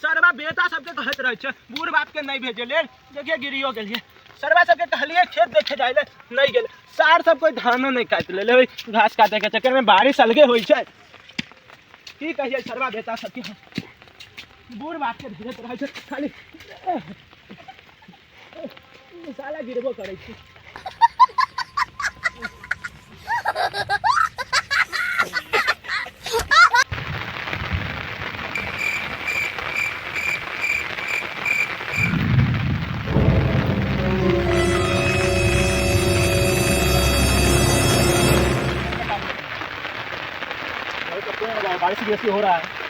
सरवा बेटा सबके कहत रहे छे बूढ़ बाप के नहीं भेजे ले देखिए गिरियो गेलिए सरवा सबके कहलिए खेत देखे जाए ले नहीं गेले सार सब कोई धानो नहीं काट ले घास काटे के चक्कर में बारिश अलगे होई छे की कहिए सरवा बेटा सबके बूढ़ बाप के भेजत रहे छे खाली साला गिरबो करे छे बारिश जैसी हो रहा है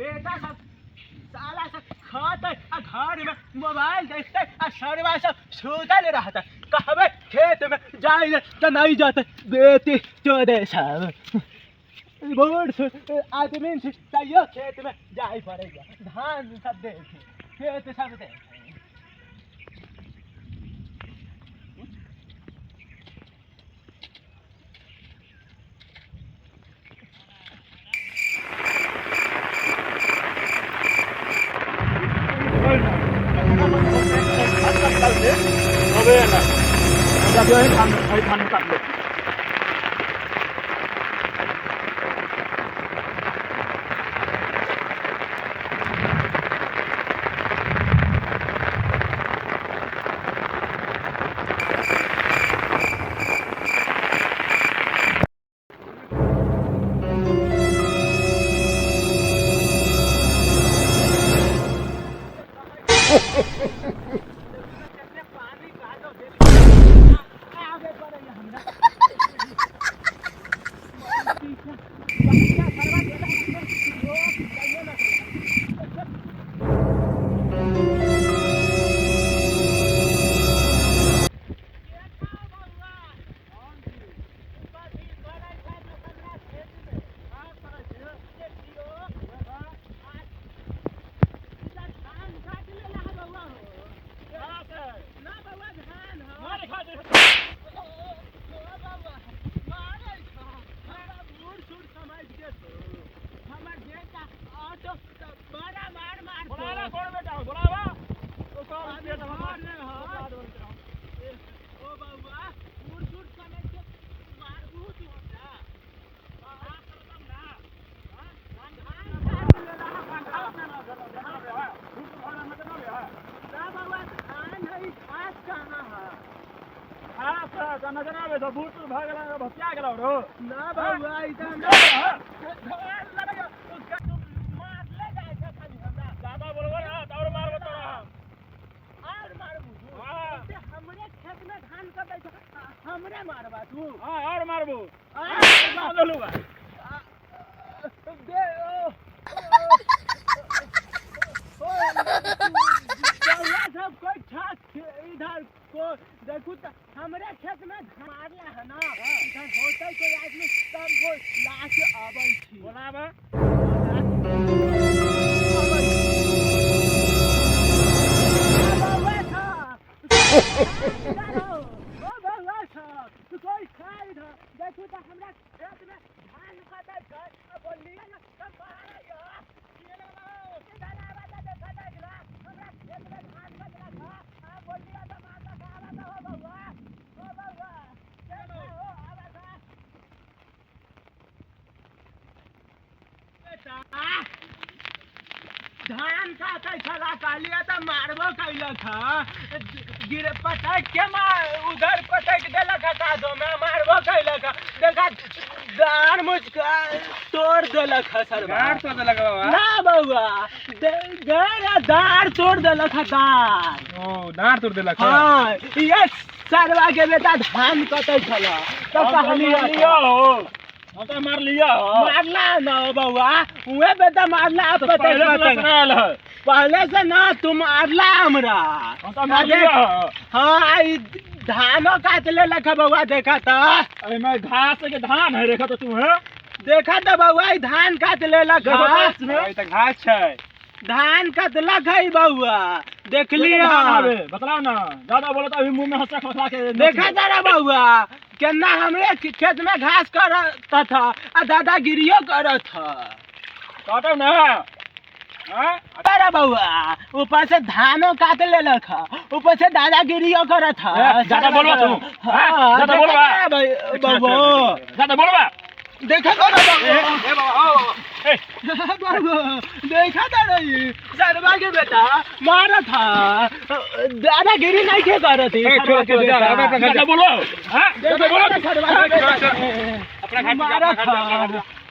बेटा सब साला सब खाते घर में मोबाइल देखते सरवा सब सुतल रहता कहबे खेत में जाए तो नहीं जाते बेटी चोदे सब बूढ़ आदमी तैयो खेत में जाए पड़ेगा धान सब देखे खेत सब देखे नजर आवे तो बूट भागला भतिया गेला रो ना बाबा इधर ना लगा उसका मार ले जाए छै खाली हमरा ज्यादा बोलबो ना और मारबो तोरा और मारबू हां से हमरे खेत में धान कटै छै हमरे मारबा तू हां और मारबू मार ललुआ दे ओ सब कोई ठाक इधर को देखू तो हमरे खेत में मारला है ना इधर होते कोई आदमी सब को लाश आबै छी बोलाबा कोई खाई इधर देखू तो हमरा खेत में धान कटै छै बोलिए ना सब बाहर आइयो ये लगा इधर आवा तो देखा जाइला हमरा खेत में धान कटला था बोलिए तो माता आवा तो हो बउआ चलो हो आवा था बेटा धान काटे छला कालिया त मारबो कैला था गिर पटक के मार उधर पटक देला का दो में मारबो कैला का देखा दान मुझका तोड़ देला सर गाड़ तो देला बाबा ना बाबा गया दार तोड़ देला दार ओ दार तोड़ देला हां ये सरवा के बेटा धान काटे छला तो कहलिया हो हम तो मार लिया हो मारला ना बाबा उहे बेटा मारला आप पहले से ना तुम मारला हमरा हम तो मार लिया हां आई धानो काट ले लखा बाबा देखा था अरे मैं घास के धान है देखा तो तू है देखा था बाबा धान काट ले लखा घास में ई त घास छै धान काटला गई बाबा देख लिया बतलाओ ना ज्यादा बोलो तो अभी मुंह में हंसा खसला के देखा जरा बाबा केना हमरे खेत में घास करता था आ दादागिरियो करत था काटो ना हां अरे बाबा ऊपर से धानो काट ले लखा ऊपर से दादागिरियो करत था ज्यादा बोलबा तू हां ज्यादा बोलबा बाबा ज्यादा बोलबा देखा तो ना बाबा ए बाबा देखा था नहीं सरवा के बेटा मारा था दादागिरी नहीं के कर थी ज्यादा बोलो हां देखो बोलो सरवा के बेटा अपना घर मारा था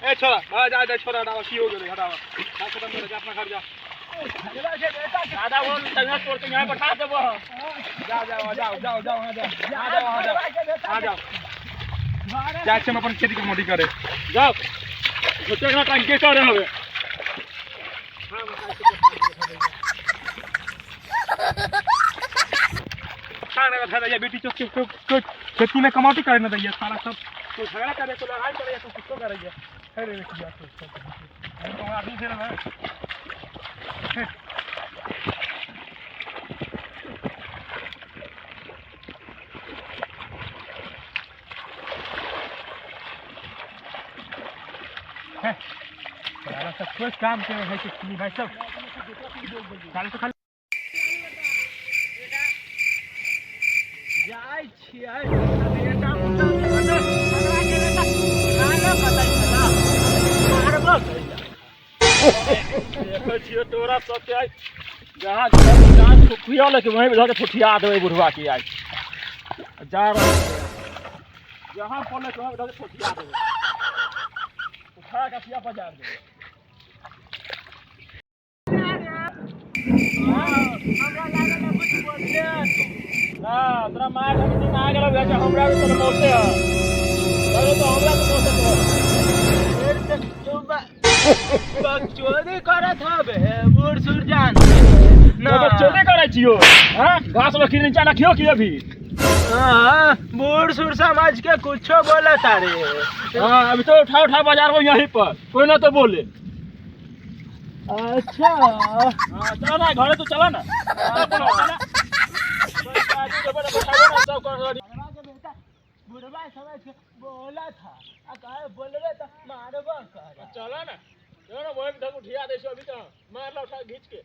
ए छोरा जा जा छोरा डावा की हो गए हटावा खत्म कर जा अपना घर जा सरवा के बेटा ज्यादा बोल तंगा तोड़ के यहां बैठा देबो जा जाओ जाओ जाओ जाओ आ जाओ जाके हम अपन खेती के मोटी करे जाओ छोटे ना टंके करे हवे खाना खा दे बेटी चोक खेती में कमाती करे ना दैया सारा सब तो झगड़ा करे तो लड़ाई करे तो कुछ तो करे अरे बेटी यार तो आदमी से ना सारा सब कुछ काम के है कि भाई सब सारा तो खाली जाय छियै बेटा मुंडा हमरा के बेटा खाना पता चला मारबो देखो छियो तोरा सब के जहां जान खुखिया लेके वहीं धर के ठुठिया देबै बुढ़वा की आज जा रहा जहां पले तो धर के ठुठिया देबै उठा के सिया बाजार दे हमरा लागल कुछ बोलले ना तोरा मार के दिन आ गेलो बेटा हमरा तो मोटे है चलो तो हमरा तो मोटे तो फिर से तू चोरी करत हबे बूढ़ सुरजान ना चोरी करे छियो हां घास लखी नीचे रखियो की अभी हां बूढ़ सुर समझ के कुछो बोले तारे हां अभी तो उठा बाजार में यहीं पर कोई ना तो बोले अच्छा हां चलो ना घरे तो चला ना बुढ़वा समझ के बोला था कहे बोलबे तो मारबो कर चला ना चलो ना वही उठिया दे अभी तो मार लो उठा खींच के